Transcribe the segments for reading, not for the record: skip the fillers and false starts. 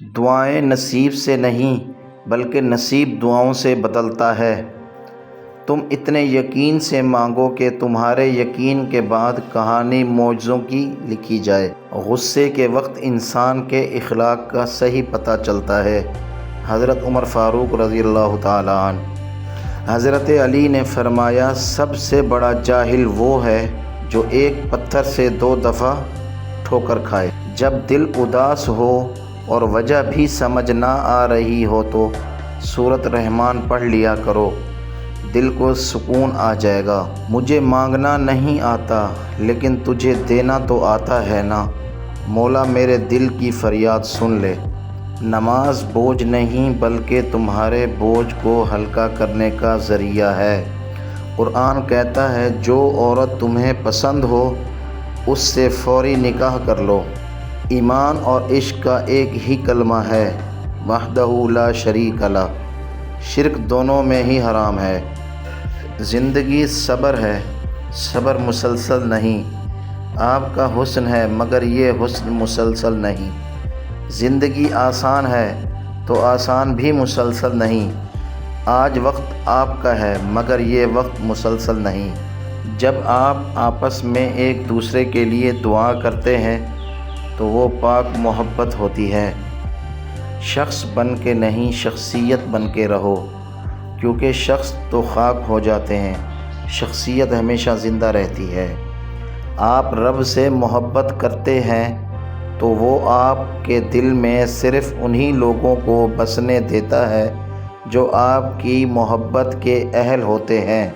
دعائیں نصیب سے نہیں بلکہ نصیب دعاؤں سے بدلتا ہے۔ تم اتنے یقین سے مانگو کہ تمہارے یقین کے بعد کہانی معجزوں کی لکھی جائے۔ غصے کے وقت انسان کے اخلاق کا صحیح پتہ چلتا ہے۔ حضرت عمر فاروق رضی اللہ تعالیٰ عنہ۔ حضرت علی نے فرمایا، سب سے بڑا جاہل وہ ہے جو ایک پتھر سے 2 دفعہ ٹھوکر کھائے۔ جب دل اداس ہو اور وجہ بھی سمجھ نہ آ رہی ہو تو سورۃ رحمان پڑھ لیا کرو، دل کو سکون آ جائے گا۔ مجھے مانگنا نہیں آتا لیکن تجھے دینا تو آتا ہے نا، مولا میرے دل کی فریاد سن لے۔ نماز بوجھ نہیں بلکہ تمہارے بوجھ کو ہلکا کرنے کا ذریعہ ہے۔ قرآن کہتا ہے جو عورت تمہیں پسند ہو اس سے فوری نکاح کر لو۔ ایمان اور عشق کا ایک ہی کلمہ ہے، وحدہ لا شریک لہ، شرک دونوں میں ہی حرام ہے۔ زندگی صبر ہے، صبر مسلسل نہیں۔ آپ کا حسن ہے مگر یہ حسن مسلسل نہیں۔ زندگی آسان ہے تو آسان بھی مسلسل نہیں۔ آج وقت آپ کا ہے مگر یہ وقت مسلسل نہیں۔ جب آپ آپس میں ایک دوسرے کے لیے دعا کرتے ہیں تو وہ پاک محبت ہوتی ہے۔ شخص بن کے نہیں، شخصیت بن کے رہو، کیونکہ شخص تو خاک ہو جاتے ہیں، شخصیت ہمیشہ زندہ رہتی ہے۔ آپ رب سے محبت کرتے ہیں تو وہ آپ کے دل میں صرف انہی لوگوں کو بسنے دیتا ہے جو آپ کی محبت کے اہل ہوتے ہیں۔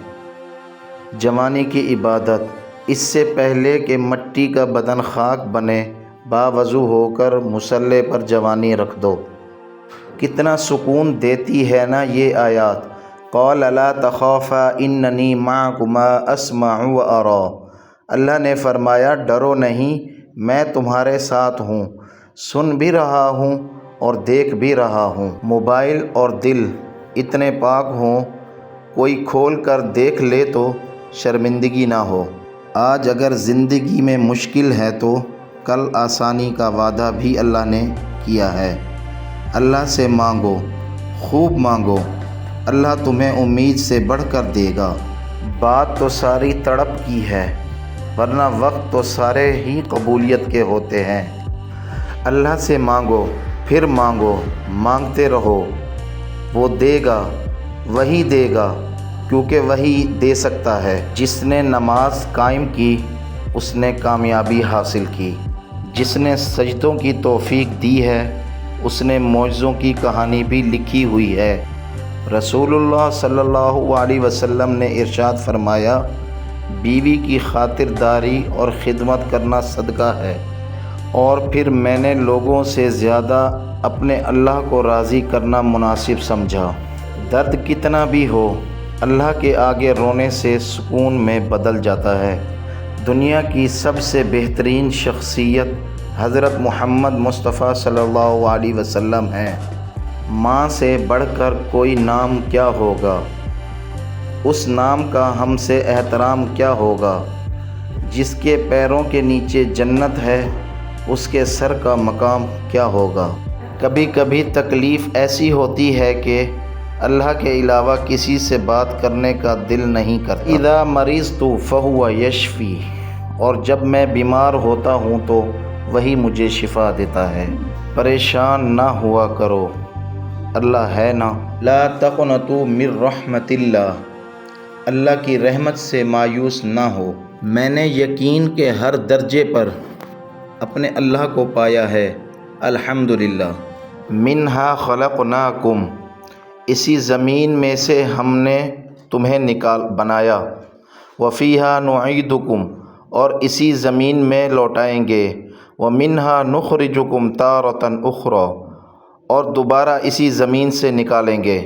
جوانی کی عبادت، اس سے پہلے کہ مٹی کا بدن خاک بنے، باوضو ہو کر مصلی پر جوانی رکھ دو۔ کتنا سکون دیتی ہے نا یہ آیات۔ قال لا تخافا اننی معکما اسمع وارا۔ اللہ نے فرمایا ڈرو نہیں، میں تمہارے ساتھ ہوں، سن بھی رہا ہوں اور دیکھ بھی رہا ہوں۔ موبائل اور دل اتنے پاک ہوں، کوئی کھول کر دیکھ لے تو شرمندگی نہ ہو۔ آج اگر زندگی میں مشکل ہے تو کل آسانی کا وعدہ بھی اللہ نے کیا ہے۔ اللہ سے مانگو، خوب مانگو، اللہ تمہیں امید سے بڑھ کر دے گا۔ بات تو ساری تڑپ کی ہے ورنہ وقت تو سارے ہی قبولیت کے ہوتے ہیں۔ اللہ سے مانگو، پھر مانگو، مانگتے رہو، وہ دے گا، وہی دے گا، کیونکہ وہی دے سکتا ہے۔ جس نے نماز قائم کی اس نے کامیابی حاصل کی، جس نے سجدوں کی توفیق دی ہے اس نے معجزوں کی کہانی بھی لکھی ہوئی ہے۔ رسول اللہ صلی اللہ علیہ وسلم نے ارشاد فرمایا، بیوی کی خاطرداری اور خدمت کرنا صدقہ ہے، اور پھر میں نے لوگوں سے زیادہ اپنے اللہ کو راضی کرنا مناسب سمجھا۔ درد کتنا بھی ہو اللہ کے آگے رونے سے سکون میں بدل جاتا ہے۔ دنیا کی سب سے بہترین شخصیت حضرت محمد مصطفیٰ صلی اللہ علیہ وسلم ہیں۔ ماں سے بڑھ کر کوئی نام کیا ہوگا، اس نام کا ہم سے احترام کیا ہوگا۔ جس کے پیروں کے نیچے جنت ہے اس کے سر کا مقام کیا ہوگا۔ کبھی کبھی تکلیف ایسی ہوتی ہے کہ اللہ کے علاوہ کسی سے بات کرنے کا دل نہیں کرتا۔ اذا مرضت فہو یشفی، اور جب میں بیمار ہوتا ہوں تو وہی مجھے شفا دیتا ہے۔ پریشان نہ ہوا کرو، اللہ ہے نا۔ لا تقنطوا من رحمت اللہ، اللہ کی رحمت سے مایوس نہ ہو۔ میں نے یقین کے ہر درجے پر اپنے اللہ کو پایا ہے، الحمدللہ۔ منہا خلقناکم، اسی زمین میں سے ہم نے تمہیں بنایا، وفیہا نعیدکم، اور اسی زمین میں لوٹائیں گے، ومنہا نخرجکم تارۃ اخری، اور دوبارہ اسی زمین سے نکالیں گے۔